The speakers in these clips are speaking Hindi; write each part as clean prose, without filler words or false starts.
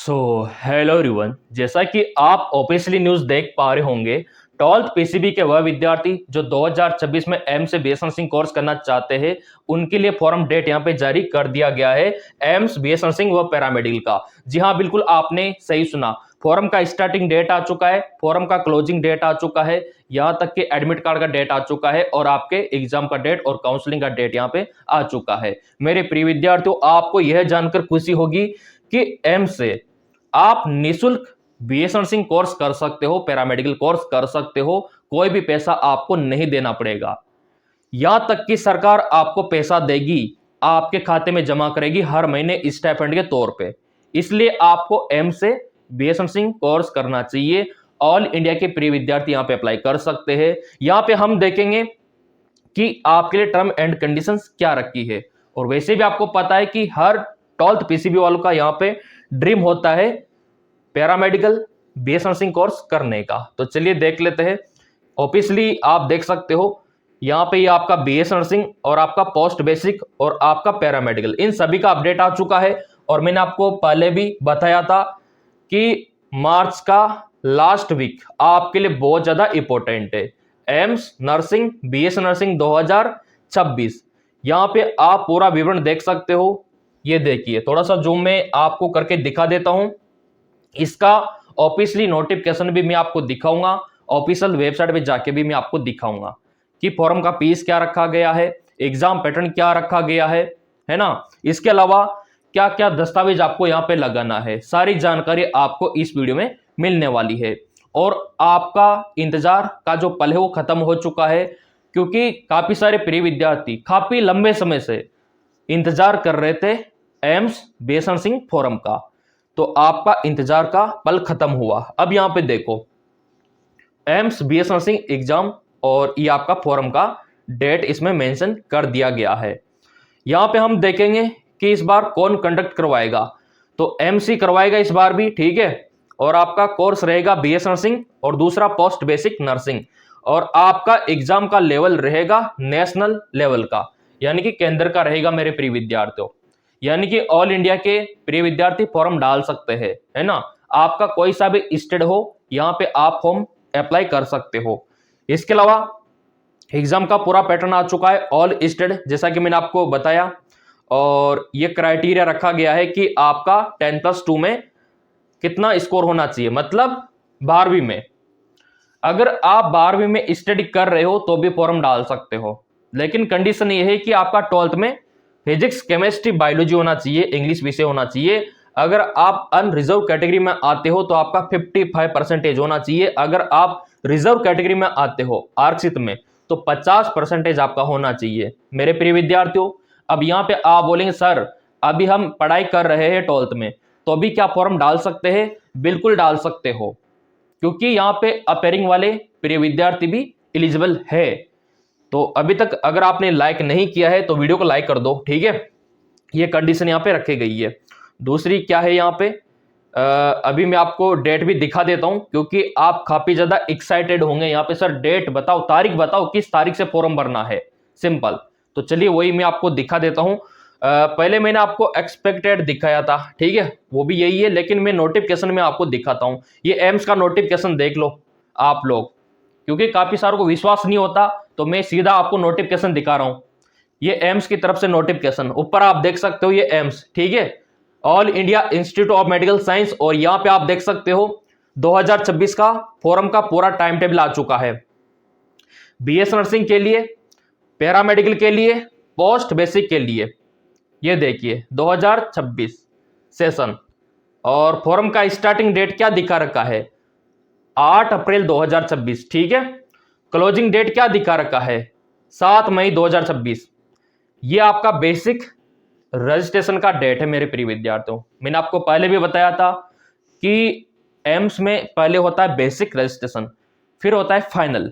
सो हेलो एवरीवन, जैसा कि आप ऑब्वियसली न्यूज़ देख पा रहे होंगे। 12th पीसीबी के वह विद्यार्थी जो 2026 में एम्स से बीएस नर्सिंग कोर्स करना चाहते हैं, उनके लिए फॉर्म डेट यहाँ पे जारी कर दिया गया है। एम्स बीएस नर्सिंग व पैरामेडिकल का। जी हाँ, बिल्कुल आपने सही सुना। फॉर्म का स्टार्टिंग डेट आ चुका है, फॉर्म का क्लोजिंग डेट आ चुका है, यहाँ तक कि एडमिट कार्ड का डेट आ चुका है और आपके एग्जाम का डेट और काउंसलिंग का डेट यहाँ पे आ चुका है। मेरे प्रिय विद्यार्थियों, आपको यह जानकर खुशी होगी कि एम्स से आप निशुल्क बीएस नर्सिंग कोर्स कर सकते हो, पैरामेडिकल कोर्स कर सकते हो। कोई भी पैसा आपको नहीं देना पड़ेगा। यहां तक कि सरकार आपको पैसा देगी, आपके खाते में जमा करेगी हर महीने स्टाइपेंड के तौर पे। इसलिए आपको एम्स से बीएस नर्सिंग कोर्स करना चाहिए। ऑल इंडिया के प्रिय विद्यार्थी यहां पे अप्लाई कर सकते हैं। यहां पे हम देखेंगे कि आपके लिए टर्म एंड कंडीशंस क्या रखी है। और वैसे भी आपको पता है कि हर 12th पीसीबी वालों का यहाँ पे ड्रीम होता है पैरामेडिकल बीएस नर्सिंग कोर्स करने का। तो चलिए देख लेते हैं। ऑब्वियसली आप देख सकते हो यहाँ पे ये आपका बीएस नर्सिंग और आपका पोस्ट बेसिक और आपका पैरामेडिकल, इन सभी का अपडेट आ चुका है। और मैंने आपको पहले भी बताया था कि मार्च का लास्ट वीक आपके लिए बहुत ज्यादा इंपॉर्टेंट है। एम्स नर्सिंग बीएस नर्सिंग 2026, यहाँ पे आप पूरा विवरण देख सकते हो। ये देखिए, थोड़ा सा जूम में आपको करके दिखा देता हूं। इसका ऑफिशियली नोटिफिकेशन भी मैं आपको दिखाऊंगा, ऑफिशियल वेबसाइट पे जाके भी मैं आपको दिखाऊंगा कि फॉर्म का फीस क्या रखा गया है, एग्जाम पैटर्न क्या रखा गया है ना। इसके अलावा क्या क्या दस्तावेज आपको यहाँ पे लगाना है, सारी जानकारी आपको इस वीडियो में मिलने वाली है। और आपका इंतजार का जो पल है वो खत्म हो चुका है, क्योंकि काफी सारे प्रिय विद्यार्थी काफी लंबे समय से इंतजार कर रहे थे एम्स बीएस नर्सिंग फॉर्म का। तो आपका इंतजार का पल खत्म हुआ। अब यहां पे देखो, एम्स बीएस नर्सिंग एग्जाम और ये आपका फॉर्म का डेट इसमें मेंशन कर दिया गया है। यहां पे हम देखेंगे कि इस बार कौन कंडक्ट करवाएगा। तो एमसी करवाएगा इस बार भी, ठीक है। और आपका कोर्स रहेगा बीएस नर्सिंग और दूसरा पोस्ट बेसिक नर्सिंग। और आपका एग्जाम का लेवल रहेगा नेशनल लेवल का, यानी कि केंद्र का रहेगा मेरे प्रिय विद्यार्थियों। यानी कि ऑल इंडिया के प्रिय विद्यार्थी फॉर्म डाल सकते हैं, है ना। आपका कोई सा भी स्टेट हो, यहाँ पे आप फॉर्म अप्लाई कर सकते हो। इसके अलावा एग्जाम का पूरा पैटर्न आ चुका है ऑल स्टेट, जैसा कि मैंने आपको बताया। और ये क्राइटेरिया रखा गया है कि आपका 10+2 में कितना स्कोर होना चाहिए, मतलब 12वीं में। अगर आप 12वीं में स्टडी कर रहे हो तो भी फॉर्म डाल सकते हो, लेकिन कंडीशन ये है कि आपका 12th में फिजिक्स केमिस्ट्री बायोलॉजी होना चाहिए, इंग्लिश विषय होना चाहिए। अगर आप अनरिजर्व कैटेगरी में आते हो तो आपका 55% होना चाहिए। अगर आप रिजर्व कैटेगरी में आते हो आरक्षित में तो 50% आपका होना चाहिए मेरे प्रिय विद्यार्थियों। अब यहाँ पे आप बोलेंगे सर अभी हम पढ़ाई कर रहे हैं 12th में, तो अभी क्या फॉर्म डाल सकते हैं? बिल्कुल डाल सकते हो, क्योंकि यहाँ पे अपेयरिंग वाले प्रिय विद्यार्थी भी एलिजिबल है। तो अभी तक अगर आपने लाइक नहीं किया है तो वीडियो को लाइक कर दो, ठीक है। ये कंडीशन यहाँ पे रखी गई है। दूसरी क्या है यहाँ पे, अभी मैं आपको डेट भी दिखा देता हूं, क्योंकि आप काफी ज्यादा एक्साइटेड होंगे यहाँ पे। सर डेट बताओ, तारीख बताओ, किस तारीख से फॉर्म भरना है, सिंपल। तो चलिए वही मैं आपको दिखा देता हूं। पहले मैंने आपको एक्सपेक्टेड दिखाया था, ठीक है, वो भी यही है, लेकिन मैं नोटिफिकेशन में आपको दिखाता हूं। ये एम्स का नोटिफिकेशन देख लो आप लोग, क्योंकि काफी सारों को विश्वास नहीं होता, तो मैं सीधा आपको नोटिफिकेशन दिखा रहा हूं। ये एम्स की तरफ से नोटिफिकेशन, ऊपर आप देख सकते हो ये एम्स, ठीक है, all India institute of medical science. और यहां पे आप देख सकते हो 2026 का फॉर्म का पूरा टाइम टेबल आ चुका है। बीएस नर्सिंग के लिए, पैरामेडिकल के लिए, पोस्ट बेसिक के लिए। ये देखिए 2026 सेशन। और फॉर्म का स्टार्टिंग डेट क्या दिखा रखा है, 8 अप्रैल 2026, ठीक है। क्लोजिंग डेट क्या दिखा रखा है, 7 मई 2026। ये आपका बेसिक रजिस्ट्रेशन का डेट है मेरे प्रिय विद्यार्थियों। मैंने आपको पहले भी बताया था कि एम्स में पहले होता है बेसिक रजिस्ट्रेशन, फिर होता है फाइनल,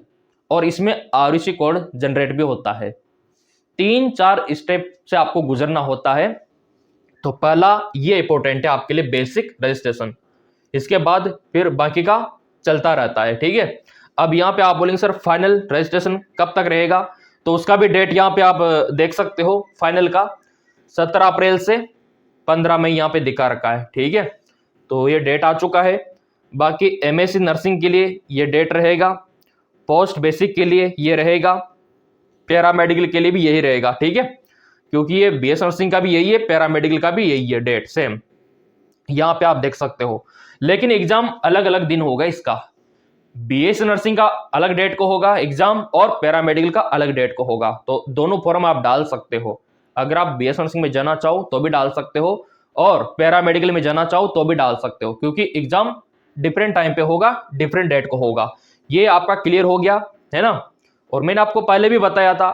और इसमें आरयूसी कोड जनरेट भी होता है। 3-4 स्टेप से आपको गुजरना होता है। तो पहला ये इंपॉर्टेंट है आपके लिए, बेसिक रजिस्ट्रेशन। इसके बाद फिर बाकी का चलता रहता है, ठीक है। अब यहाँ पे आप बोलेंगे सर फाइनल रजिस्ट्रेशन कब तक रहेगा, तो उसका भी डेट यहाँ पे आप देख सकते हो। फाइनल का 17 अप्रैल से 15 मई यहाँ पे दिखा रखा है, ठीक है। तो ये डेट आ चुका है। बाकी एमएससी नर्सिंग के लिए ये डेट रहेगा, पोस्ट बेसिक के लिए ये रहेगा, पैरामेडिकल के लिए भी यही रहेगा, ठीक है, क्योंकि ये बीएस नर्सिंग का भी यही है, पैरामेडिकल का भी यही है डेट सेम, यहां पे आप देख सकते हो। लेकिन एग्जाम अलग अलग दिन होगा इसका, बीएस नर्सिंग का अलग डेट को होगा एग्जाम और पैरामेडिकल का अलग डेट को होगा। तो दोनों फॉर्म आप डाल सकते हो, अगर आप बीएस नर्सिंग में जाना चाहो तो भी डाल सकते हो और पैरामेडिकल में जाना चाहो तो भी डाल सकते हो, क्योंकि एग्जाम डिफरेंट टाइम पे होगा, डिफरेंट डेट को होगा। ये आपका क्लियर हो गया है ना। और मैंने आपको पहले भी बताया था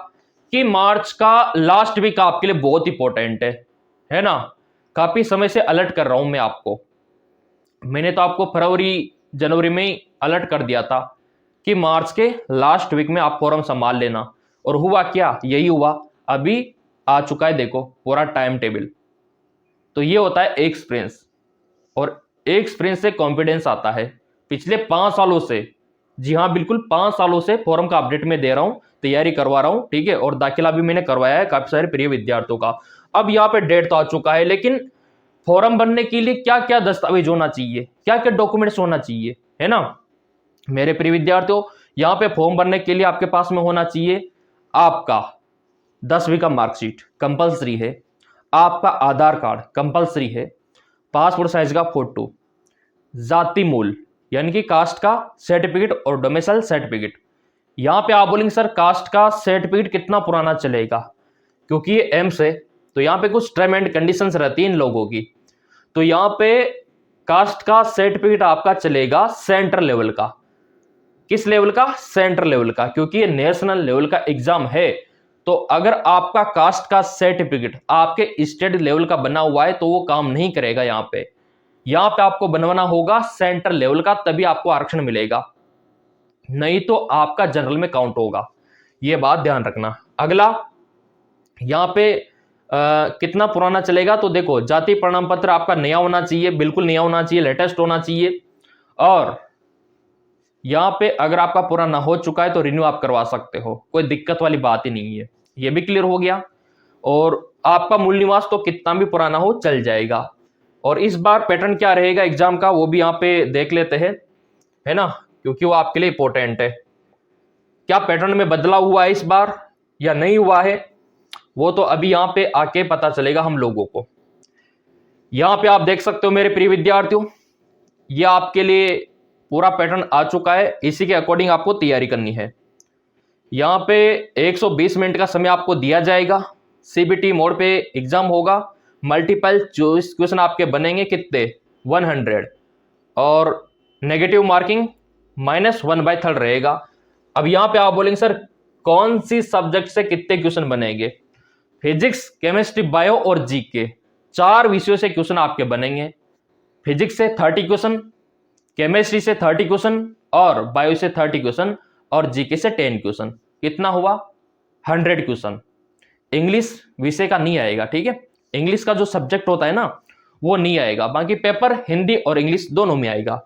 कि मार्च का लास्ट वीक आपके लिए बहुत इंपॉर्टेंट है ना। काफी समय से अलर्ट कर रहा हूं मैं आपको, मैंने तो आपको फरवरी जनवरी में ही अलर्ट कर दिया था कि मार्च के लास्ट वीक में आप फॉर्म संभाल लेना, और हुआ क्या, यही हुआ, अभी आ चुका है देखो पूरा टाइम टेबल। तो ये होता है एक्सपीरियंस, और एक्सपीरियंस से कॉन्फिडेंस आता है। पिछले 5 सालों से, जी हाँ बिल्कुल 5 सालों से फॉर्म का अपडेट मैं दे रहा हूं, तैयारी करवा रहा हूं, ठीक है, और दाखिला भी मैंने करवाया है काफी सारे प्रिय विद्यार्थियों का। अब यहाँ पे डेट तो आ चुका है, लेकिन फॉर्म भरने के लिए क्या क्या दस्तावेज होना चाहिए, क्या क्या डॉक्यूमेंट्स होना चाहिए, है ना मेरे प्रिय विद्यार्थियों। यहाँ पे फॉर्म भरने के लिए आपके पास में होना चाहिए आपका 10वीं का मार्कशीट कंपलसरी है, आपका आधार कार्ड कंपलसरी है, पासपोर्ट साइज का फोटो, जाति मूल यानी कि कास्ट का सर्टिफिकेट और डोमिसाइल सर्टिफिकेट। यहां पे आप बोलेंगे सर कास्ट का सर्टिफिकेट कितना पुराना चलेगा, क्योंकि ये एम्स है तो यहाँ पे कुछ टर्म एंड कंडीशंस रहती हैं इन लोगों की। तो यहाँ पे कास्ट का सर्टिफिकेट आपका चलेगा सेंट्रल लेवल का। किस लेवल का, सेंट्रल लेवल का, क्योंकि ये नेशनल लेवल का एग्जाम है। तो अगर आपका कास्ट का सर्टिफिकेट आपके स्टेट लेवल का बना हुआ है तो वो काम नहीं करेगा। यहाँ पे आपको बनवाना होगा सेंट्रल लेवल का, तभी आपको आरक्षण मिलेगा, नहीं तो आपका जनरल में काउंट होगा। ये बात ध्यान रखना। अगला यहाँ पे कितना पुराना चलेगा, तो देखो जाति प्रमाण पत्र आपका नया होना चाहिए, बिल्कुल नया होना चाहिए, लेटेस्ट होना चाहिए। और यहाँ पे अगर आपका पुराना हो चुका है तो रिन्यू आप करवा सकते हो, कोई दिक्कत वाली बात ही नहीं है। ये भी क्लियर हो गया। और आपका मूल निवास तो कितना भी पुराना हो चल जाएगा। और इस बार पैटर्न क्या रहेगा एग्जाम का वो भी यहाँ पे देख लेते हैं, है ना, क्योंकि वो आपके लिए इंपॉर्टेंट है। क्या पैटर्न में बदलाव हुआ है इस बार या नहीं हुआ है, वो तो अभी यहाँ पे आके पता चलेगा हम लोगों को। यहाँ पे आप देख सकते हो मेरे प्रिय विद्यार्थियों, ये आपके लिए पूरा पैटर्न आ चुका है, इसी के अकॉर्डिंग आपको तैयारी करनी है। यहाँ पे 120 मिनट का समय आपको दिया जाएगा, सीबीटी मोड पे एग्जाम होगा, मल्टीपल चॉइस क्वेश्चन आपके बनेंगे कितने 100, और नेगेटिव मार्किंग -1/3 रहेगा। अब यहाँ पे आप बोलेंगे सर कौन सी सब्जेक्ट से कितने क्वेश्चन बनेंगे, फिजिक्स केमिस्ट्री बायो और जीके 4 विषयों से क्वेश्चन आपके बनेंगे। फिजिक्स से 30 क्वेश्चन, केमिस्ट्री से 30 क्वेश्चन, और बायो से 30 क्वेश्चन, और जीके से 10 क्वेश्चन। कितना हुआ 100 क्वेश्चन। इंग्लिश विषय का नहीं आएगा, ठीक है, इंग्लिश का जो सब्जेक्ट होता है ना वो नहीं आएगा, बाकी पेपर हिंदी और इंग्लिश दोनों में आएगा।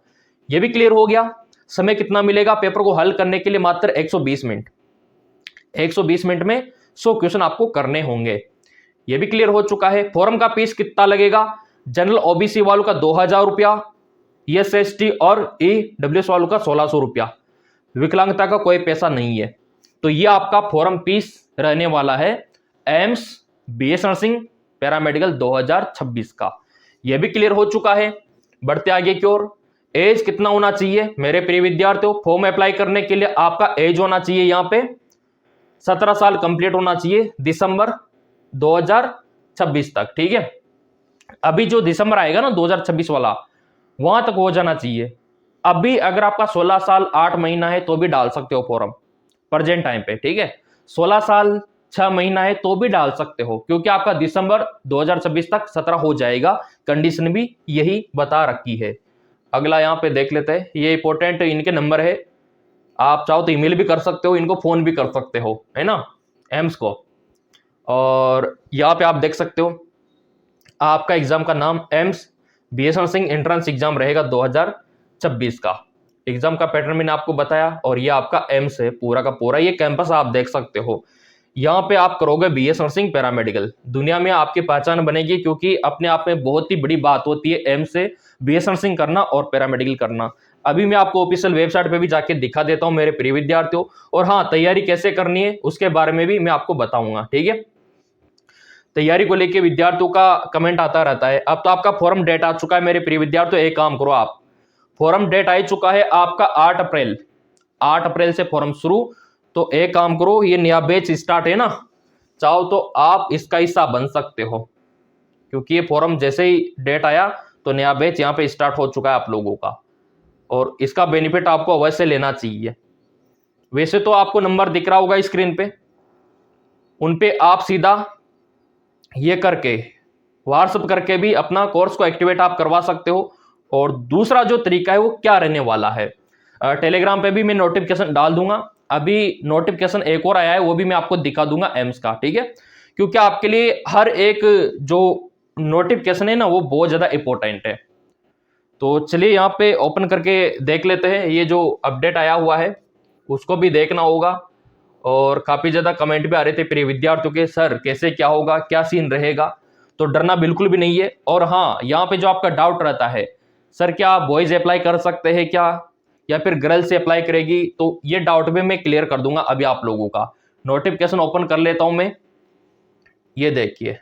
ये भी क्लियर हो गया। समय कितना मिलेगा पेपर को हल करने के लिए, मात्र 120 मिनट। 120 मिनट में 100 क्वेश्चन आपको करने होंगे। ये भी क्लियर हो चुका है। फॉर्म का फीस कितना लगेगा, जनरल ओबीसी वालों का 2000 रुपया, एसएसटी और ईडब्ल्यूएस वालों का 1600 रुपया, विकलांगता का कोई पैसा नहीं है। तो ये आपका फॉर्म फीस रहने वाला है एम्स बीएस नर्सिंग पैरामेडिकल 2026 का। यह भी क्लियर हो चुका है। बढ़ते आगे की ओर, एज कितना होना चाहिए मेरे प्रिय विद्यार्थियों, फॉर्म अप्लाई करने के लिए आपका एज होना चाहिए यहाँ पे 17 साल कंप्लीट होना चाहिए दिसंबर 2026 तक, ठीक है। अभी जो दिसंबर आएगा ना 2026 वाला, वहां तक हो जाना चाहिए। अभी अगर आपका 16 साल 8 महीना है तो भी डाल सकते हो फॉर्म प्रेजेंट टाइम पे, ठीक है। 16 साल 6 महीना है तो भी डाल सकते हो, क्योंकि आपका दिसंबर 2026 तक 17 हो जाएगा, कंडीशन भी यही बता रखी है। अगला यहाँ पे देख लेते हैं, ये इंपॉर्टेंट इनके नंबर है, आप चाहो तो ईमेल भी कर सकते हो, इनको फोन भी कर सकते हो, है ना, एम्स को। और यहाँ पे आप देख सकते हो आपका एग्जाम का नाम AIIMS BS nursing entrance exam रहेगा 2026 का। एग्जाम का पैटर्न मैंने आपको बताया, और ये आपका एम्स है पूरा का पूरा, ये कैंपस आप देख सकते हो। यहाँ पे आप करोगे बीएस नर्सिंग पैरामेडिकल, दुनिया में आपकी पहचान बनेगी, क्योंकि अपने आप में बहुत ही बड़ी बात होती है एम्स से बीएस नर्सिंग करना और पैरामेडिकल करना। अभी मैं आपको ऑफिशियल वेबसाइट पे भी जाके दिखा देता हूँ मेरे प्रिय विद्यार्थियों, और हाँ, तैयारी कैसे करनी है उसके बारे में भी मैं आपको बताऊंगा, ठीक है। तैयारी को लेके विद्यार्थियों का कमेंट आता रहता है। अब तो आपका फॉर्म डेट आ चुका है मेरे प्रिय विद्यार्थियों, एक काम करो, आप फॉर्म डेट आ चुका है आपका 8 अप्रैल, 8 अप्रैल से फॉर्म शुरू। तो एक काम करो, ये नया बैच स्टार्ट है ना, चाहो तो आप इसका हिस्सा बन सकते हो, क्योंकि ये फॉर्म जैसे ही डेट आया तो नया बैच यहाँ पे स्टार्ट हो चुका है आप लोगों का, और इसका बेनिफिट आपको अवश्य लेना चाहिए। वैसे तो आपको नंबर दिख रहा होगा स्क्रीन पे, उन पे आप सीधा ये करके व्हाट्सएप करके भी अपना कोर्स को एक्टिवेट आप करवा सकते हो। और दूसरा जो तरीका है वो क्या रहने वाला है, टेलीग्राम पे भी मैं नोटिफिकेशन डाल दूंगा। अभी नोटिफिकेशन एक और आया है, वो भी मैं आपको दिखा दूंगा एम्स का, ठीक है, क्योंकि आपके लिए हर एक जो नोटिफिकेशन है ना वो बहुत ज्यादा इंपॉर्टेंट है। तो चलिए यहाँ पे ओपन करके देख लेते हैं, ये जो अपडेट आया हुआ है उसको भी देखना होगा। और काफी ज्यादा कमेंट भी आ रहे थे प्रिय विद्यार्थियों के, सर कैसे क्या होगा, क्या सीन रहेगा। तो डरना बिल्कुल भी नहीं है। और हाँ, यहाँ पे जो आपका डाउट रहता है, सर क्या बॉयज अप्लाई कर सकते हैं क्या, या फिर गर्ल्स से अप्लाई करेगी, तो ये डाउट भी मैं क्लियर कर दूंगा अभी आप लोगों का। नोटिफिकेशन ओपन कर लेता हूं मैं, ये देखिए।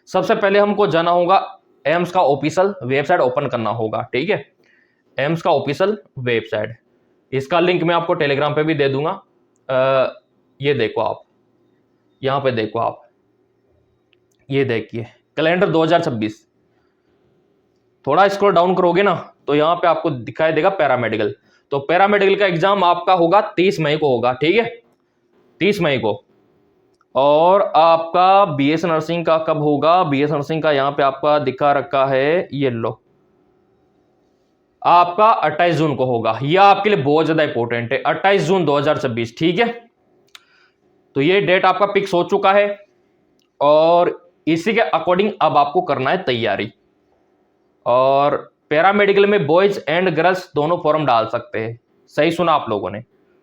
सबसे पहले हमको जाना होगा एम्स का ऑफिशियल वेबसाइट ओपन करना होगा, ठीक है, एम्स का ऑफिशियल वेबसाइट। इसका लिंक मैं आपको टेलीग्राम पे भी दे दूंगा। ये देखो आप, यहाँ पे देखो आप, ये देखिए कैलेंडर 2026। थोड़ा स्क्रॉल डाउन करोगे ना तो यहाँ पे आपको दिखाई देगा पैरामेडिकल। तो पैरामेडिकल का एग्जाम आपका होगा 30 मई को होगा, ठीक है, 30 मई को। और आपका बीएस नर्सिंग का कब होगा, बीएस नर्सिंग का यहाँ पे आपका दिखा रखा है, ये लो, आपका 28 जून को होगा। यह आपके लिए बहुत ज्यादा इंपॉर्टेंट है, 28 जून 2026, ठीक है। तो ये डेट आपका फिक्स हो चुका है, और इसी के अकॉर्डिंग अब आपको करना है तैयारी। और पैरामेडिकल में बॉयज एंड गर्ल्स दोनों फॉर्म डाल सकते हैं, सही सुना आप लोगों ने,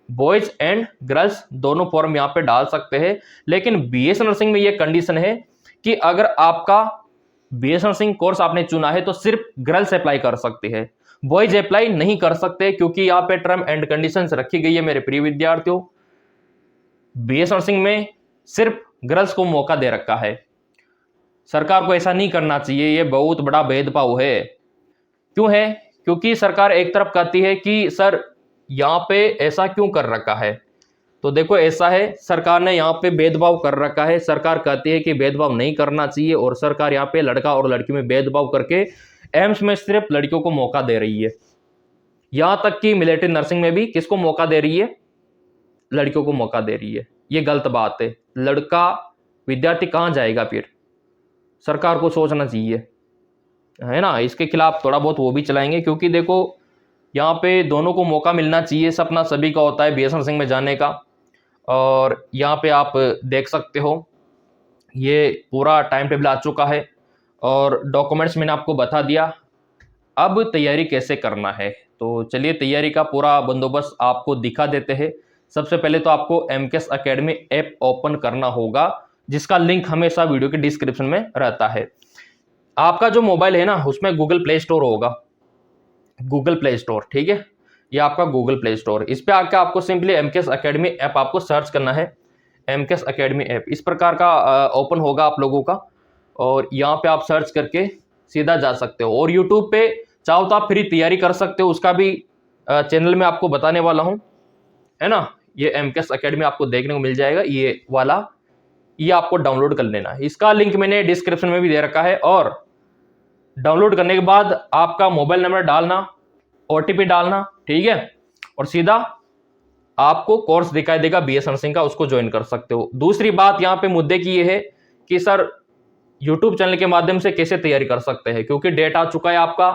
बॉयज एंड गर्ल्स दोनों फॉर्म यहां पे डाल सकते हैं। लेकिन बीएस नर्सिंग में यह कंडीशन है कि अगर आपका बीएस नर्सिंग कोर्स आपने चुना है तो सिर्फ गर्ल्स अप्लाई कर सकते हैं, बॉयज अप्लाई नहीं कर सकते, क्योंकि यहाँ पे टर्म एंड कंडीशंस रखी गई है मेरे प्रिय विद्यार्थियों। बीएस नर्सिंग में सिर्फ गर्ल्स को मौका दे रखा है। सरकार को ऐसा नहीं करना चाहिए, ये बहुत बड़ा भेदभाव है। क्यों है, क्योंकि सरकार एक तरफ कहती है कि सर यहाँ पे ऐसा क्यों कर रखा है। तो देखो ऐसा है, सरकार ने यहाँ पे भेदभाव कर रखा है। सरकार कहती है कि भेदभाव नहीं करना चाहिए, और सरकार यहाँ पे लड़का और लड़की में भेदभाव करके एम्स में सिर्फ लड़कियों को मौका दे रही है। यहां तक कि मिलिट्री नर्सिंग में भी किसको मौका दे रही है, लड़कियों को मौका दे रही है। ये गलत बात है। लड़का विद्यार्थी कहां जाएगा, फिर सरकार को सोचना चाहिए, है ना। इसके खिलाफ थोड़ा बहुत वो भी चलाएंगे, क्योंकि देखो यहाँ पे दोनों को मौका मिलना चाहिए, सपना सभी का होता है बीएस नर्सिंग में जाने का। और यहाँ पे आप देख सकते हो ये पूरा टाइम टेबल आ चुका है, और डॉक्यूमेंट्स मैंने आपको बता दिया। अब तैयारी कैसे करना है, तो चलिए तैयारी का पूरा बंदोबस्त आपको दिखा देते हैं। सबसे पहले तो आपको एमकेएस एकेडमी ऐप ओपन करना होगा, जिसका लिंक हमेशा वीडियो के डिस्क्रिप्शन में रहता है। आपका जो मोबाइल है ना उसमें गूगल प्ले स्टोर होगा, गूगल प्ले स्टोर, ठीक है, ये आपका गूगल प्ले स्टोर। इस पे आके आपको सिंपली एमकेएस एकेडमी ऐप आपको सर्च करना है। एमकेएस एकेडमी ऐप इस प्रकार का ओपन होगा आप लोगों का, और यहाँ पे आप सर्च करके सीधा जा सकते हो। और यूट्यूब पे चाहो तो आप फ्री तैयारी कर सकते हो, उसका भी चैनल में आपको बताने वाला हूँ, है ना। ये एमकेएस एकेडमी आपको देखने को मिल जाएगा, ये वाला, ये आपको डाउनलोड कर लेना है। इसका लिंक मैंने डिस्क्रिप्शन में भी दे रखा है। और डाउनलोड करने के बाद आपका मोबाइल नंबर डालना, ओटीपी डालना, ठीक है, और सीधा आपको कोर्स दिखाई देगा बीएस नर्सिंग का, उसको ज्वाइन कर सकते हो। दूसरी बात यहाँ पे मुद्दे की ये है कि सर यूट्यूब चैनल के माध्यम से कैसे तैयारी कर सकते हैं, क्योंकि डेट आ चुका है आपका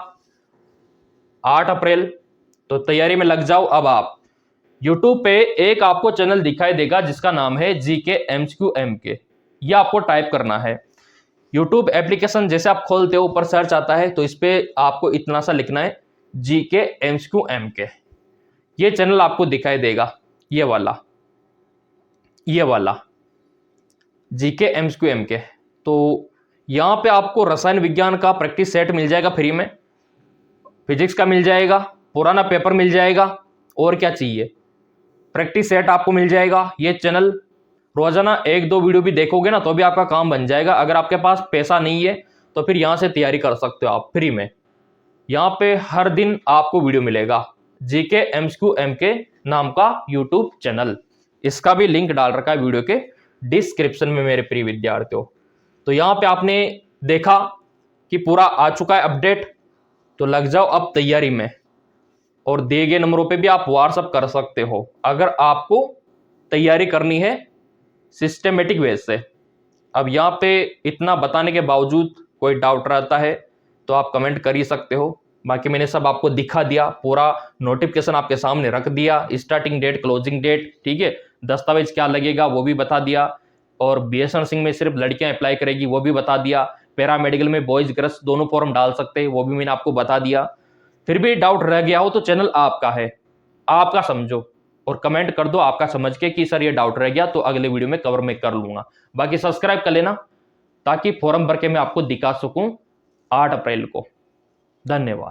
8 अप्रैल, तो तैयारी में लग जाओ। अब आप यूट्यूब पे एक आपको चैनल दिखाई देगा जिसका नाम है जीके एमसीक्यू एमके, ये आपको टाइप करना है। यूट्यूब एप्लीकेशन जैसे आप खोलते हो ऊपर सर्च आता है, तो इस पे आपको इतना सा लिखना है जीके एमसीक्यू एमके, ये चैनल आपको दिखाई देगा, ये वाला, ये वाला, जीके एमसीक्यू एमके। तो यहाँ पे आपको रसायन विज्ञान का प्रैक्टिस सेट मिल जाएगा फ्री में, फिजिक्स का मिल जाएगा, पुराना पेपर मिल जाएगा, और क्या चाहिए, प्रैक्टिस सेट आपको मिल जाएगा। ये चैनल रोजाना 1-2 वीडियो भी देखोगे ना तो भी आपका काम बन जाएगा। अगर आपके पास पैसा नहीं है तो फिर यहाँ से तैयारी कर सकते हो आप फ्री में। यहाँ पे हर दिन आपको वीडियो मिलेगा, जीके एमसीक्यू एमके नाम का यूट्यूब चैनल। इसका भी लिंक डाल रखा है वीडियो के डिस्क्रिप्शन में मेरे प्रिय विद्यार्थियों। तो यहाँ पे आपने देखा कि पूरा आ चुका है अपडेट, तो लग जाओ अब तैयारी में, और दिए गए नंबरों पे भी आप व्हाट्सअप कर सकते हो अगर आपको तैयारी करनी है सिस्टमेटिक वे से। अब यहाँ पे इतना बताने के बावजूद कोई डाउट रहता है तो आप कमेंट कर ही सकते हो। बाकी मैंने सब आपको दिखा दिया, पूरा नोटिफिकेशन आपके सामने रख दिया, स्टार्टिंग डेट, क्लोजिंग डेट, ठीक है, दस्तावेज क्या लगेगा वो भी बता दिया, और बीएस नर्सिंग में सिर्फ लड़कियां अप्लाई करेगी वो भी बता दिया, पैरामेडिकल में बॉयज गर्ल्स दोनों फॉर्म डाल सकते हैं वो भी मैंने आपको बता दिया। फिर भी डाउट रह गया हो तो चैनल आपका है, आपका समझो और कमेंट कर दो आपका समझ के कि सर ये डाउट रह गया, तो अगले वीडियो में कवर में कर लूंगा। बाकी सब्सक्राइब कर लेना ताकि फॉर्म भर के मैं आपको दिखा सकूं 8 अप्रैल को। धन्यवाद।